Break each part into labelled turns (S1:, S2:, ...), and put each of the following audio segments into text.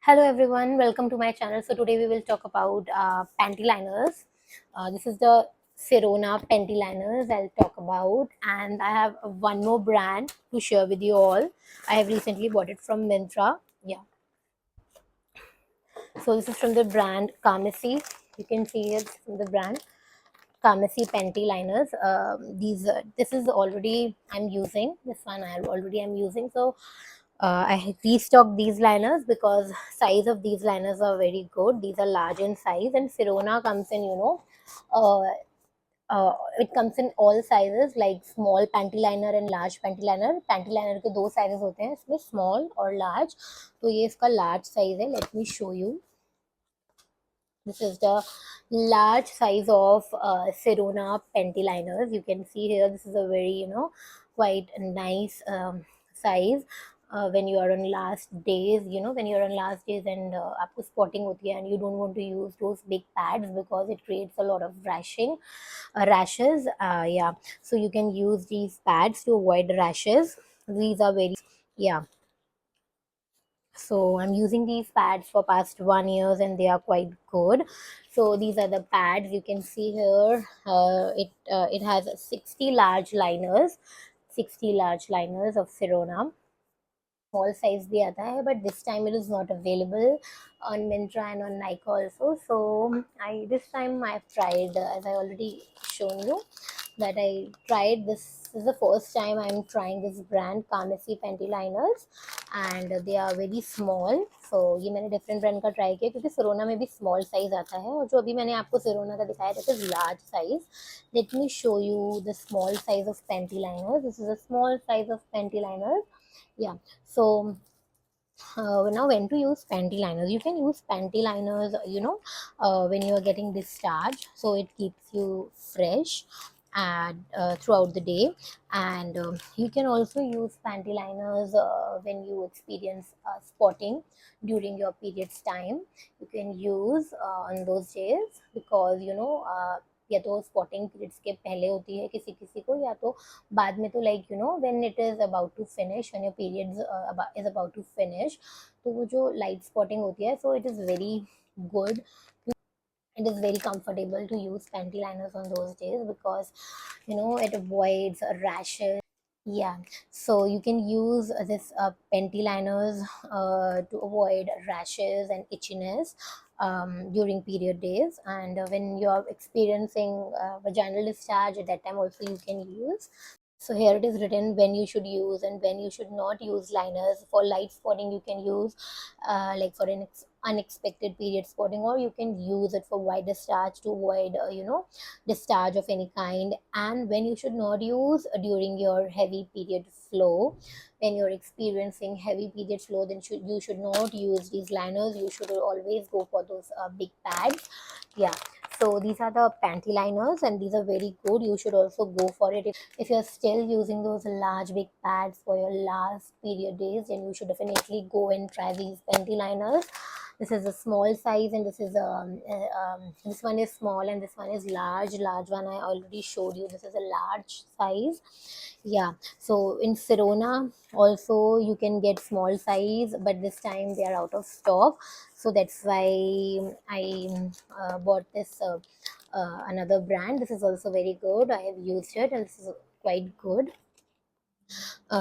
S1: Hello everyone, welcome to my channel. So today we will talk about panty liners. This is the Sirona panty liners I'll talk about, and I have one more brand to share with you all. I have recently bought it from Myntra. Yeah, so this is from the brand Kamasi. You can see it's from the brand Kamasi panty liners. This is already I'm using. This one I'm using. So I restocked these liners because size of these liners are very good. These are large in size, and Sirona comes in, uh, it comes in all sizes like small panty liner and large panty liner. Panty liner के दो sizes होते हैं इसमें, small और large. तो ये इसका large size है. Let me show you. This is the large size of Sirona panty liners. You can see here, this is a very, quite a nice size. When you are on last days, when you're on last days and आपको spotting होती है and you don't want to use those big pads because it creates a lot of rashes. Yeah, so you can use these pads to avoid rashes. These are very, yeah, so I'm using these pads for past 1 years and they are quite good. So these are the pads you can see here. It has 60 large liners, 60 large liners of Sirona. Small size bhi aata hai, but this time it is not available on Myntra and on Nike also. So this time I've tried, as I already shown you, that I tried this. Is the first time I'm trying this brand Kamasi panty liners, and they are very small. So ये मैंने different brand का try किया क्योंकि Sirona में भी small size आता है, और जो अभी मैंने आपको Sirona का दिखाया that is large size. Let me show you the small size of panty liners. This is a small size of panty liners. Yeah, so now when to use panty liners? You can use panty liners, when you are getting discharge, so it keeps you fresh and throughout the day. And you can also use panty liners when you experience spotting during your periods time. You can use on those days, because या तो spotting periods के पहले होती है किसी किसी को, या तो बाद में. तो like when it is about to finish, when your periods is about to finish, तो वो जो लाइट स्पॉटिंग होती है, so it is very good. It is very comfortable to use panty liners on those days because it avoids rashes. Yeah, so you can use this panty liners to avoid rashes and itchiness during period days. And when you are experiencing vaginal discharge, at that time also you can use. So here it is written when you should use and when you should not use liners. For light spotting you can use, like for an unexpected period spotting, or you can use it for wide discharge to avoid discharge of any kind. And when you should not use, during your heavy period flow. When you're experiencing heavy period flow, then you should not use these liners. You should always go for those big pads. Yeah, so these are the panty liners and these are very good. You should also go for it. If you're still using those large big pads for your last period days, then you should definitely go and try these panty liners. This is a small size, and this one is small and this one is large one I already showed you. This is a large size. Yeah, so in Sirona also you can get small size, but this time they are out of stock, so that's why I bought this another brand. This is also very good. I have used it and this is quite good.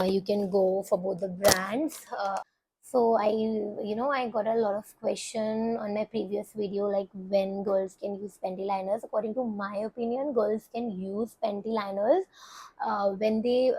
S1: You can go for both the brands. So I got a lot of question on my previous video, like when girls can use panty liners. According to my opinion, girls can use panty liners when they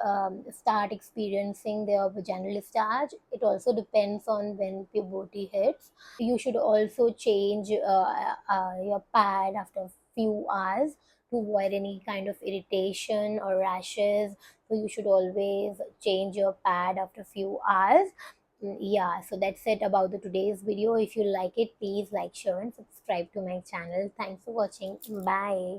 S1: start experiencing their vaginal discharge. It also depends on when puberty hits. You should also change your pad after a few hours to avoid any kind of irritation or rashes. So you should always change your pad after a few hours. Yeah, so that's it about the today's video. If you like it, please like, share and subscribe to my channel. Thanks for watching. Bye.